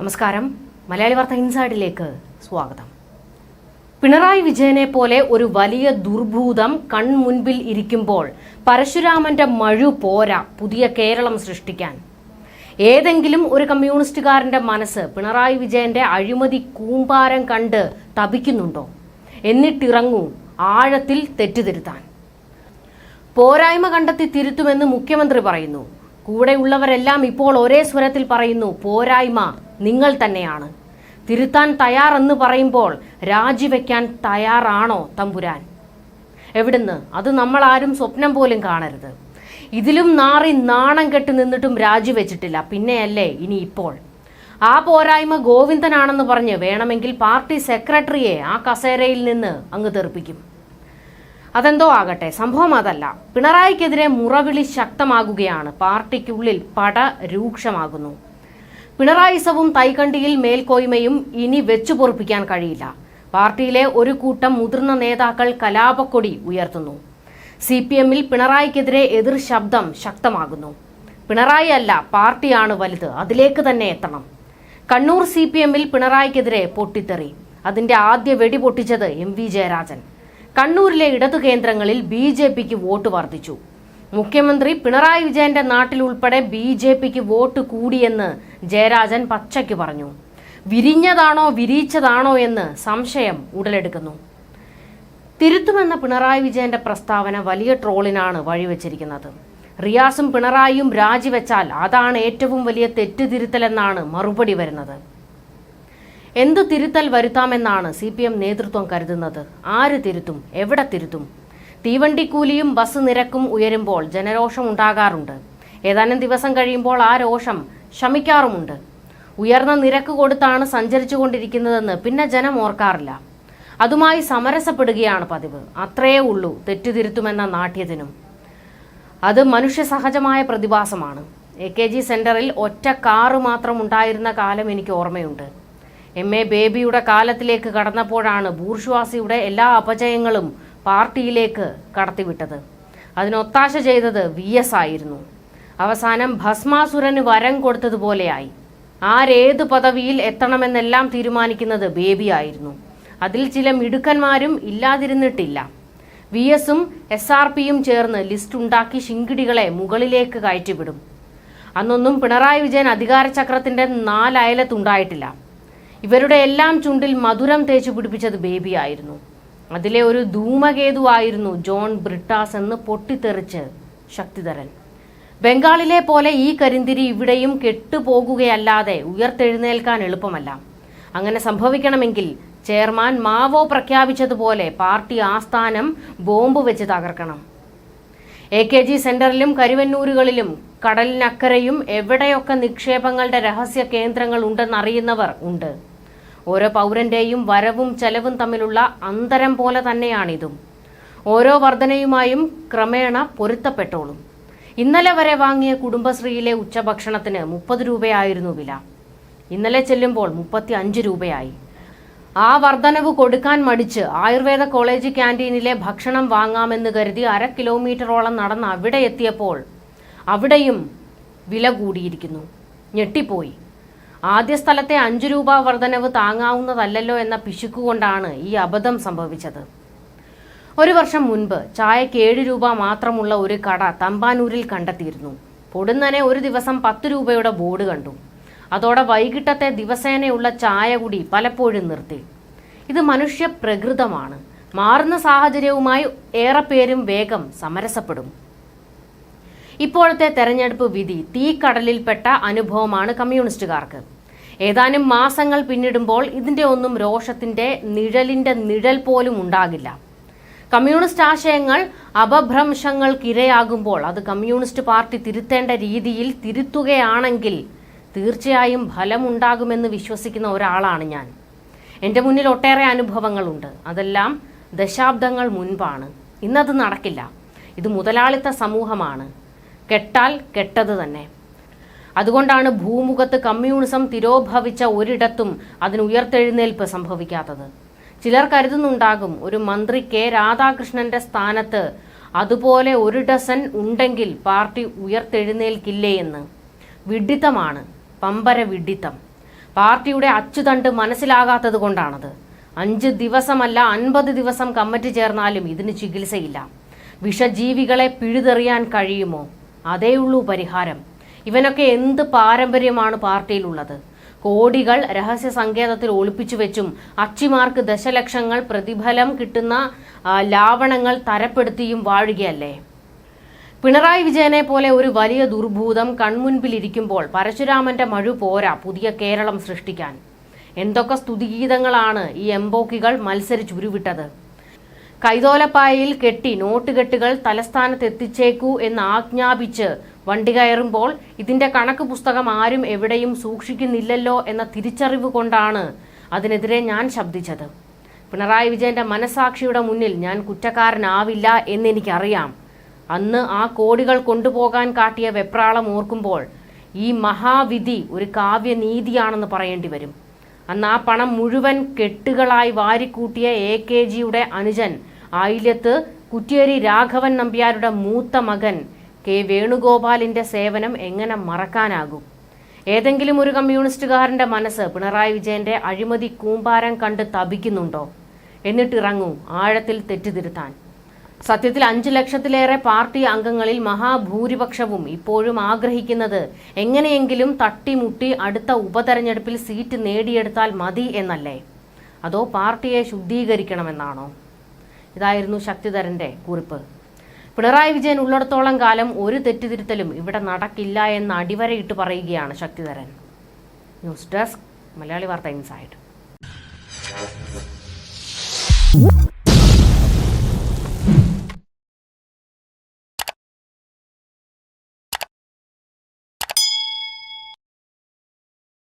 നമസ്കാരം. മലയാളി വാർത്ത ഇൻസൈഡിലേക്ക് സ്വാഗതം. പിണറായി വിജയനെ പോലെ ഒരു വലിയ ദുർഭൂതം കൺമുൻപിൽ ഇരിക്കുമ്പോൾ പരശുരാമന്റെ മഴു പോരാ പുതിയ കേരളം സൃഷ്ടിക്കാൻ. ഏതെങ്കിലും ഒരു കമ്മ്യൂണിസ്റ്റുകാരന്റെ മനസ്സ് പിണറായി വിജയന്റെ അഴിമതി കൂമ്പാരം കണ്ട് തപിക്കുന്നുണ്ടോ? എന്നിട്ടിറങ്ങൂ ആഴത്തിൽ തെറ്റുതിരുത്താൻ. പോരായ്മ കണ്ടെത്തി തിരുത്തുമെന്ന് മുഖ്യമന്ത്രി പറയുന്നു. കൂടെയുള്ളവരെല്ലാം ഇപ്പോൾ ഒരേ സ്വരത്തിൽ പറയുന്നു, പോരായ്മ നിങ്ങൾ തന്നെയാണ്. തിരുത്താൻ തയ്യാറെന്ന് പറയുമ്പോൾ രാജിവെക്കാൻ തയ്യാറാണോ തമ്പുരാൻ? എവിടുന്ന്? അത് നമ്മൾ ആരും സ്വപ്നം പോലും കാണരുത്. ഇതിലും നാറി നാണം കെട്ട് നിന്നിട്ടും രാജിവെച്ചിട്ടില്ല. പിന്നെയല്ലേ ഇനി ഇപ്പോൾ ആ പോരായ്മ ഗോവിന്ദനാണെന്ന് പറഞ്ഞ് വേണമെങ്കിൽ പാർട്ടി സെക്രട്ടറിയെ ആ കസേരയിൽ നിന്ന് അങ്ങ് തെറിപ്പിക്കും. അതെന്തോ ആകട്ടെ, സംഭവം അതല്ല. പിണറായിക്കെതിരെ മുറവിളി ശക്തമാകുകയാണ്. പാർട്ടിക്കുള്ളിൽ പട രൂക്ഷമാകുന്നു. പിണറായിസവും തൈക്കണ്ടിയിൽ മേൽക്കോയ്മയും ഇനി വെച്ചുപൊറുപ്പിക്കാൻ കഴിയില്ല. പാർട്ടിയിലെ ഒരു കൂട്ടം മുതിർന്ന നേതാക്കൾ കലാപക്കൊടി ഉയർത്തുന്നു. CPM-ൽ പിണറായിക്കെതിരെ എതിർ ശബ്ദം ശക്തമാകുന്നു. പിണറായി അല്ല, പാർട്ടിയാണ് വലുത്, അതിലേക്ക് തന്നെ എത്തണം. കണ്ണൂർ CPM-ൽ പിണറായിക്കെതിരെ പൊട്ടിത്തെറി. അതിന്റെ ആദ്യ വെടി പൊട്ടിച്ചത് MV ജയരാജൻ. കണ്ണൂരിലെ ഇടതു കേന്ദ്രങ്ങളിൽ BJPക്ക് വോട്ട് വർദ്ധിച്ചു. മുഖ്യമന്ത്രി പിണറായി വിജയന്റെ നാട്ടിൽ ഉൾപ്പെടെ BJPക്ക് വോട്ട് കൂടിയെന്ന് ജയരാജൻ പച്ചയ്ക്ക് പറഞ്ഞു. വിരിഞ്ഞതാണോ വിരിയിച്ചതാണോ എന്ന് സംശയം ഉടലെടുക്കുന്നു. തിരുത്തുമെന്ന പിണറായി വിജയന്റെ പ്രസ്താവന വലിയ ട്രോളിനാണ് വഴിവെച്ചിരിക്കുന്നത്. റിയാസും പിണറായിയും രാജിവെച്ചാൽ അതാണ് ഏറ്റവും വലിയ തെറ്റുതിരുത്തലെന്നാണ് മറുപടി വരുന്നത്. എന്തു തിരുത്തൽ വരുത്താമെന്നാണ് CPM നേതൃത്വം കരുതുന്നത്? ആര് തിരുത്തും? എവിടെ തിരുത്തും? തീവണ്ടിക്കൂലിയും ബസ് നിരക്കും ഉയരുമ്പോൾ ജനരോഷം ഉണ്ടാകാറുണ്ട്. ഏതാനും ദിവസം കഴിയുമ്പോൾ ആ രോഷം ശമിക്കാറുമുണ്ട്. ഉയർന്ന നിരക്ക് കൊടുത്താണ് സഞ്ചരിച്ചുകൊണ്ടിരിക്കുന്നതെന്ന് പിന്നെ ജനം ഓർക്കാറില്ല. അതുമായി സമരസപ്പെടുകയാണ് പതിവ്. അത്രയേ ഉള്ളൂ തെറ്റുതിരുത്തുമെന്ന നാട്യത്തിനും. അത് മനുഷ്യ സഹജമായ പ്രതിഭാസമാണ്. AKG സെന്ററിൽ ഒറ്റ കാറ് മാത്രം ഉണ്ടായിരുന്ന കാലം എനിക്ക് ഓർമ്മയുണ്ട്. MA ബേബിയുടെ കാലത്തിലേക്ക് കടന്നപ്പോഴാണ് ബൂർഷ്വാസിയുടെ എല്ലാ അപജയങ്ങളും പാർട്ടിയിലേക്ക് കടത്തിവിട്ടത്. അതിനൊത്താശ ചെയ്തത് VS ആയിരുന്നു. അവസാനം ഭസ്മാസുരന് വരം കൊടുത്തതുപോലെയായി. ആരേത് പദവിയിൽ എത്തണമെന്നെല്ലാം തീരുമാനിക്കുന്നത് ബേബി ആയിരുന്നു. അതിൽ ചില മിടുക്കന്മാരും ഇല്ലാതിരുന്നിട്ടില്ല. VS-ഉം SRPയും ചേർന്ന് ലിസ്റ്റ് ഉണ്ടാക്കി ശിങ്കിടികളെ മുകളിലേക്ക് കയറ്റിവിടും. അന്നൊന്നും പിണറായി വിജയൻ അധികാരചക്രത്തിന്റെ 4 അയലത്തുണ്ടായിട്ടില്ല. ഇവരുടെ എല്ലാം ചുണ്ടിൽ മധുരം തേച്ചു പിടിപ്പിച്ചത് ബേബി ആയിരുന്നു. അതിലെ ഒരു ധൂമകേതുവായിരുന്നു ജോൺ ബ്രിട്ടാസ് എന്ന് പൊട്ടിത്തെറിച്ച് ശക്തിധരൻ. ബംഗാളിലെ പോലെ ഈ കരിന്തിരി ഇവിടെയും കെട്ടുപോകുകയല്ലാതെ ഉയർത്തെഴുന്നേൽക്കാൻ എളുപ്പമല്ല. അങ്ങനെ സംഭവിക്കണമെങ്കിൽ ചെയർമാൻ മാവോ പ്രഖ്യാപിച്ചതുപോലെ പാർട്ടി ആസ്ഥാനം ബോംബ് വെച്ച് തകർക്കണം. AKG സെന്ററിലും കരുവന്നൂരുകളിലും കടലിനക്കരയും എവിടെയൊക്കെ നിക്ഷേപങ്ങളുടെ രഹസ്യ കേന്ദ്രങ്ങൾ ഉണ്ടെന്നറിയുന്നവർ ഉണ്ട്. ഓരോ പൗരന്റെയും വരവും ചെലവും തമ്മിലുള്ള അന്തരം പോലെ തന്നെയാണിതും. ഓരോ വർധനയുമായും ക്രമേണ പൊരുത്തപ്പെട്ടോളും. ഇന്നലെ വരെ വാങ്ങിയ കുടുംബശ്രീയിലെ ഉച്ചഭക്ഷണത്തിന് 30 രൂപയായിരുന്നു വില. ഇന്നലെ ചെല്ലുമ്പോൾ 35 രൂപയായി. ആ വർധനവ് കൊടുക്കാൻ മടിച്ച് ആയുർവേദ കോളേജ് ക്യാൻറ്റീനിലെ ഭക്ഷണം വാങ്ങാമെന്ന് കരുതി 1/2 കിലോമീറ്ററോളം നടന്ന് അവിടെ എത്തിയപ്പോൾ അവിടെയും വില കൂടിയിരിക്കുന്നു. ഞെട്ടിപ്പോയി. ആദ്യ സ്ഥലത്തെ 5 രൂപ വർധനവ് താങ്ങാവുന്നതല്ലല്ലോ എന്ന പിശുക്കുകൊണ്ടാണ് ഈ അബദ്ധം സംഭവിച്ചത്. 1 വർഷം മുൻപ് ചായക്ക് 7 രൂപ മാത്രമുള്ള ഒരു കട തമ്പാനൂരിൽ കണ്ടെത്തിയിരുന്നു. പൊടുന്നനെ ഒരു ദിവസം 10 രൂപയുടെ ബോർഡ് കണ്ടു. അതോടെ വൈകിട്ടത്തെ ദിവസേനയുള്ള ചായ കുടി പലപ്പോഴും നിർത്തി. ഇത് മനുഷ്യ പ്രകൃതമാണ്. മാറുന്ന സാഹചര്യവുമായി ഏറെ പേരും വേഗം സമരസപ്പെടും. ഇപ്പോഴത്തെ തെരഞ്ഞെടുപ്പ് വിധി തീക്കടലിൽപ്പെട്ട അനുഭവമാണ് കമ്മ്യൂണിസ്റ്റുകാർക്ക്. ഏതാനും മാസങ്ങൾ പിന്നിടുമ്പോൾ ഇതിന്റെ ഒന്നും രോഷത്തിന്റെ നിഴൽ പോലും ഉണ്ടാകില്ല. കമ്മ്യൂണിസ്റ്റ് ആശയങ്ങൾ അപഭ്രംശങ്ങൾക്കിരയാകുമ്പോൾ അത് കമ്മ്യൂണിസ്റ്റ് പാർട്ടി തിരുത്തേണ്ട രീതിയിൽ തിരുത്തുകയാണെങ്കിൽ തീർച്ചയായും ഫലമുണ്ടാകുമെന്ന് വിശ്വസിക്കുന്ന ഒരാളാണ് ഞാൻ. എൻ്റെ മുന്നിൽ ഒട്ടേറെ അനുഭവങ്ങളുണ്ട്. അതെല്ലാം ദശാബ്ദങ്ങൾ മുൻപാണ്. ഇന്നത് നടക്കില്ല. ഇത് മുതലാളിത്ത സമൂഹമാണ്. കെട്ടാൽ കെട്ടത് തന്നെ. അതുകൊണ്ടാണ് ഭൂമുഖത്ത് കമ്മ്യൂണിസം തിരോഭവിച്ച ഒരിടത്തും അതിന് ഉയർത്തെഴുന്നേൽപ്പ് സംഭവിക്കാത്തത്. ചിലർ കരുതുന്നുണ്ടാകും ഒരു മന്ത്രി K രാധാകൃഷ്ണന്റെ സ്ഥാനത്ത് അതുപോലെ 1 ഡസൻ ഉണ്ടെങ്കിൽ പാർട്ടി ഉയർത്തെഴുന്നേൽക്കില്ലേ എന്ന്. വിഡ്ഢിത്തമാണ്, പമ്പര വിഡ്ഢിത്തം. പാർട്ടിയുടെ അച്ചുതണ്ട് മനസ്സിലാകാത്തത് കൊണ്ടാണത്. 5 ദിവസമല്ല 50 ദിവസം കമ്മിറ്റി ചേർന്നാലും ഇതിന് ചികിത്സയില്ല. വിഷജീവികളെ പിഴുതെറിയാൻ കഴിയുമോ? അതേയുള്ളൂ പരിഹാരം. ഇവനൊക്കെ എന്ത് പാരമ്പര്യമാണ് പാർട്ടിയിലുള്ളത്? കോടികൾ രഹസ്യ സങ്കേതത്തിൽ ഒളിപ്പിച്ചു വെച്ചും അച്ചിമാർക്ക് ദശലക്ഷങ്ങൾ പ്രതിഫലം കിട്ടുന്ന ലാവണങ്ങൾ തരപ്പെടുത്തിയും വാഴുകയല്ലേ. പിണറായി വിജയനെ പോലെ ഒരു വലിയ ദുർഭൂതം കൺമുൻപിലിരിക്കുമ്പോൾ പരശുരാമന്റെ മഴു പോരാ പുതിയ കേരളം സൃഷ്ടിക്കാൻ. എന്തൊക്കെ സ്തുതിഗീതങ്ങളാണ് ഈ എംബോക്കികൾ മത്സരിച്ചുരുവിട്ടത്. കൈതോലപ്പായയിൽ കെട്ടി നോട്ടുകെട്ടുകൾ തലസ്ഥാനത്തെത്തിച്ചേക്കൂ എന്ന് ആജ്ഞാപിച്ച് വണ്ടി കയറുമ്പോൾ ഇതിന്റെ കണക്ക് പുസ്തകം ആരും എവിടെയും സൂക്ഷിക്കുന്നില്ലല്ലോ എന്ന തിരിച്ചറിവ് കൊണ്ടാണ് അതിനെതിരെ ഞാൻ ശബ്ദിച്ചത്. പിണറായി വിജയന്റെ മനസാക്ഷിയുടെ മുന്നിൽ ഞാൻ കുറ്റക്കാരനാവില്ല എന്നെനിക്കറിയാം. അന്ന് ആ കോടികൾ കൊണ്ടുപോകാൻ കാട്ടിയ വെപ്രാളം ഓർക്കുമ്പോൾ ഈ മഹാവിധി ഒരു കാവ്യനീതിയാണെന്ന് പറയേണ്ടി വരും. അന്ന് ആ പണം മുഴുവൻ കെട്ടുകളായി വാരിക്കൂട്ടിയ AKGയുടെ അനുജൻ ആയില്യത്ത് കുറ്റ്യേരി രാഘവൻ നമ്പ്യാരുടെ മൂത്ത മകൻ കെ വേണുഗോപാലിന്റെ സേവനം എങ്ങനെ മറക്കാനാകും? ഏതെങ്കിലും ഒരു കമ്മ്യൂണിസ്റ്റുകാരന്റെ മനസ്സ് പിണറായി വിജയന്റെ അഴിമതി കൂമ്പാരം കണ്ട് തപിക്കുന്നുണ്ടോ? എന്നിട്ടിറങ്ങൂ ആഴത്തിൽ തെറ്റുതിരുത്താൻ. സത്യത്തിൽ 5 ലക്ഷത്തിലേറെ പാർട്ടി അംഗങ്ങളിൽ മഹാഭൂരിപക്ഷവും ഇപ്പോഴും ആഗ്രഹിക്കുന്നത് എങ്ങനെയെങ്കിലും തട്ടിമുട്ടി അടുത്ത ഉപതെരഞ്ഞെടുപ്പിൽ സീറ്റ് നേടിയെടുത്താൽ മതി എന്നല്ലേ? അതോ പാർട്ടിയെ ശുദ്ധീകരിക്കണമെന്നാണോ? ഇതായിരുന്നു ശക്തിധരന്റെ കുറിപ്പ്. പിണറായി വിജയൻ ഉള്ളിടത്തോളം കാലം ഒരു തെറ്റുതിരുത്തലും ഇവിടെ നടക്കില്ല എന്ന് അടിവരയിട്ട് പറയുകയാണ് ശക്തിധരൻ. ന്യൂസ് ഡെസ്ക് മലയാളി വാർത്ത ഇൻസൈഡ്.